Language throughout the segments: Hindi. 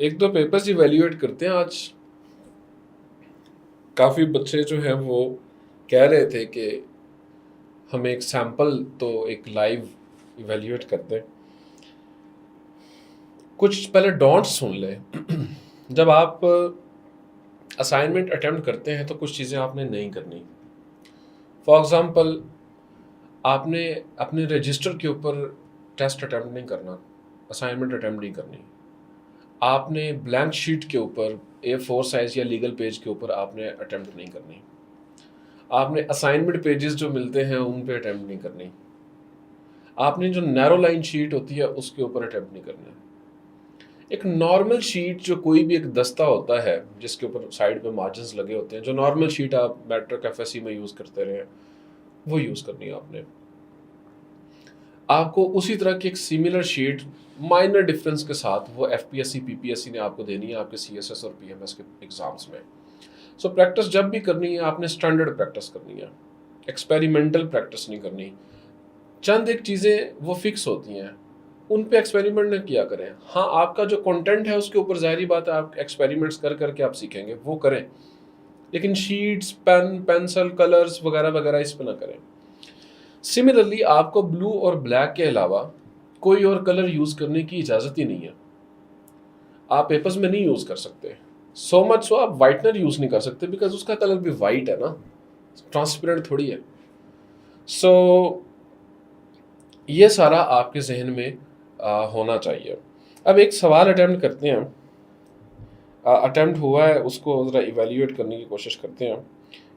एक दो पेपर्स इवेल्युएट करते हैं आज। काफ़ी बच्चे जो हैं वो कह रहे थे कि हमें एक सैंपल तो एक लाइव इवेल्युएट कर दें। कुछ पहले डोंट्स सुन लें। जब आप असाइनमेंट अटेम्प्ट करते हैं तो कुछ चीज़ें आपने नहीं करनी। फॉर एग्ज़ाम्पल, आपने अपने रजिस्टर के ऊपर टेस्ट अटेम्प्ट नहीं करना, असाइनमेंट अटेम्प्ट नहीं करनी। आपने ब्लैंक शीट के ऊपर A4 साइज़ या लीगल पेज के ऊपर आपने अटेम्प्ट नहीं करनी। आपने असाइनमेंट पेजेस जो मिलते हैं उन पे अटेम्प्ट नहीं करनी। आपने जो नैरो लाइन शीट होती है उसके ऊपर अटेम्प्ट नहीं करना। एक नॉर्मल शीट जो कोई भी एक दस्ता होता है जिसके ऊपर साइड पे मार्जिन्स लगे होते हैं, जो नॉर्मल शीट आप मैट्रिक एफएससी में यूज़ करते रहे, वो यूज़ करनी है आपने। आपको उसी तरह की एक सिमिलर शीट माइनर डिफरेंस के साथ वो एफपीएससी पीपीएससी ने आपको देनी है आपके सीएसएस और पीएमएस के एग्जाम्स में। सो प्रैक्टिस जब भी करनी है आपने स्टैंडर्ड प्रैक्टिस करनी है, एक्सपेरिमेंटल प्रैक्टिस नहीं करनी। चंद एक चीज़ें वो फिक्स होती हैं, उन पे एक्सपेरिमेंट न किया करें। हाँ, आपका जो कंटेंट है उसके ऊपर ज़ाहिर बात है आप एक्सपेरिमेंट्स कर करके आप सीखेंगे, वो करें, लेकिन शीट्स, पेन, पेंसिल, कलर्स वगैरह वगैरह इस पे ना करें। सिमिलरली आपको ब्लू और ब्लैक के अलावा कोई और कलर यूज़ करने की इजाज़त ही नहीं है। आप पेपर्स में नहीं यूज़ कर सकते। सो मच सो आप वाइटनर यूज़ नहीं कर सकते बिकॉज उसका कलर भी वाइट है ना, ट्रांसपेरेंट थोड़ी है। सो ये सारा आपके जहन में होना चाहिए। अब एक सवाल अटेम्प्ट करते हैं, अटेम्प्ट हुआ है उसको ज़रा इवेल्युएट करने की कोशिश करते हैं।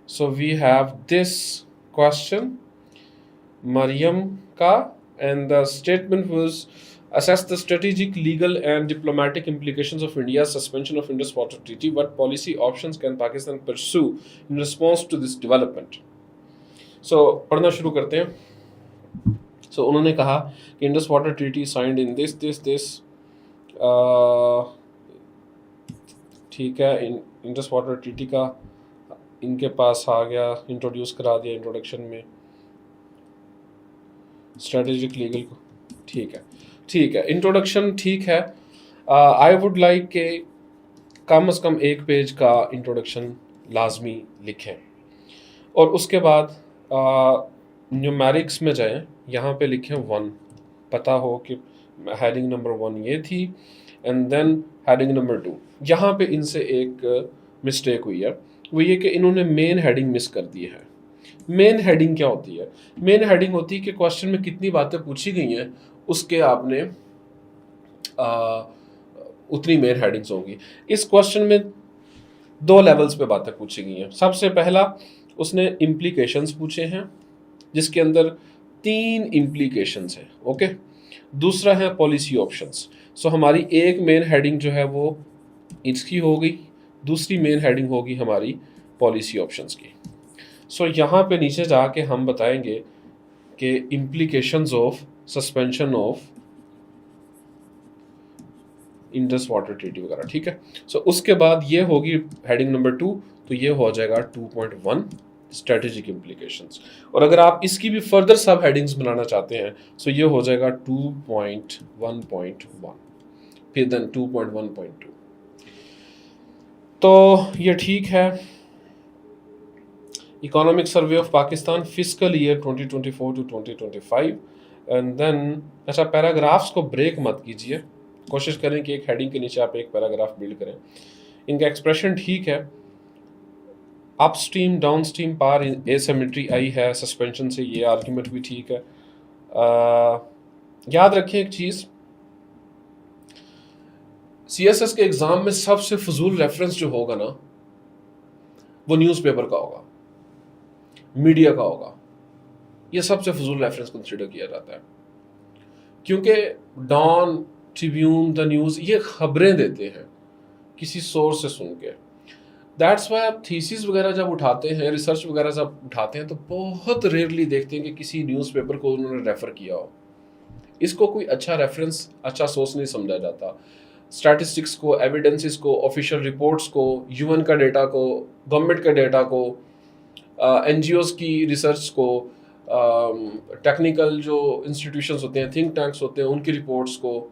So we have this question Maryam का, and the statement was assess the strategic, legal and diplomatic implications of India's suspension of Indus Water Treaty. What policy options can Pakistan pursue in response to this development? So पढ़ना शुरू करते हैं। So उन्होंने कहा कि Indus water treaty signed in this ठीक है, इंडस वाटर ट्रीटी का इनके पास आ गया, इंट्रोड्यूस करा दिया इंट्रोडक्शन में स्ट्रेटेजिक लीगल को। ठीक है, इंट्रोडक्शन ठीक है। आई वुड लाइक के कम से कम एक पेज का इंट्रोडक्शन लाजमी लिखें और उसके बाद न्यूमेरिक्स में जाएं, यहाँ पे लिखें 1, पता हो कि हेडिंग नंबर 1 ये थी, एंड देन हेडिंग नंबर 2। यहाँ पे इनसे एक मिस्टेक हुई है, वो ये कि इन्होंने मेन हेडिंग मिस कर दी है। मेन हेडिंग क्या होती है? मेन हेडिंग होती है कि क्वेश्चन में कितनी बातें पूछी गई हैं उसके आपने उतनी मेन हेडिंग्स होंगी। इस क्वेश्चन में 2 लेवल्स पे बातें पूछी गई हैं। सबसे पहला उसने इम्प्लीकेशंस पूछे हैं जिसके अंदर 3 इम्प्लीकेशंस हैं, ओके। दूसरा है पॉलिसी ऑप्शंस। सो हमारी एक मेन हेडिंग जो है वो इसकी हो गई, दूसरी मेन हेडिंग होगी हमारी पॉलिसी ऑप्शंस की। सो यहाँ पे नीचे जाके हम बताएंगे कि implications of suspension of Indus water treaty वगैरह, ठीक है। सो उसके बाद ये होगी हेडिंग नंबर 2, तो ये हो जाएगा 2.1 स्ट्रेटेजिक इम्प्लीकेशंस। और अगर आप इसकी भी फर्दर सब हेडिंग्स बनाना चाहते हैं सो ये हो जाएगा 2.1.1, फिर देन 2.1.2। तो ये ठीक है। Economic survey of Pakistan fiscal year 2024 to 2025, and then अच्छा, पैराग्राफ्स को ब्रेक मत कीजिए, कोशिश करें कि एक हेडिंग के नीचे आप एक पैराग्राफ बिल्ड करें। इनका एक्सप्रेशन ठीक है, अपस्ट्रीम डाउनस्ट्रीम पार एसिमेट्री आई है सस्पेंशन से, ये आर्ग्यूमेंट भी ठीक है। याद रखें एक चीज़, सीएसएस के एग्ज़ाम में सबसे फजूल रेफरेंस जो होगा ना वो न्यूज़पेपर का होगा, मीडिया का होगा। ये सबसे फजूल रेफरेंस कंसिडर किया जाता है क्योंकि डॉन, ट्रिब्यून, द न्यूज़ ये खबरें देते हैं किसी सोर्स से सुन के। दैट्स वाई आप थीसिस वगैरह जब उठाते हैं, रिसर्च वगैरह जब उठाते हैं तो बहुत रेयरली देखते हैं कि किसी न्यूज़पेपर को उन्होंने रेफ़र किया हो। इसको कोई अच्छा रेफरेंस, अच्छा सोर्स नहीं समझा जाता। स्टैटिस्टिक्स को, एविडेंसेस को, ऑफिशियल रिपोर्ट्स को, यूएन का डेटा को, गवर्नमेंट का डेटा को, एनजीओज की रिसर्च को, टेक्निकल जो इंस्टीट्यूशंस होते हैं, थिंक टैंक्स होते हैं, उनकी रिपोर्ट्स को,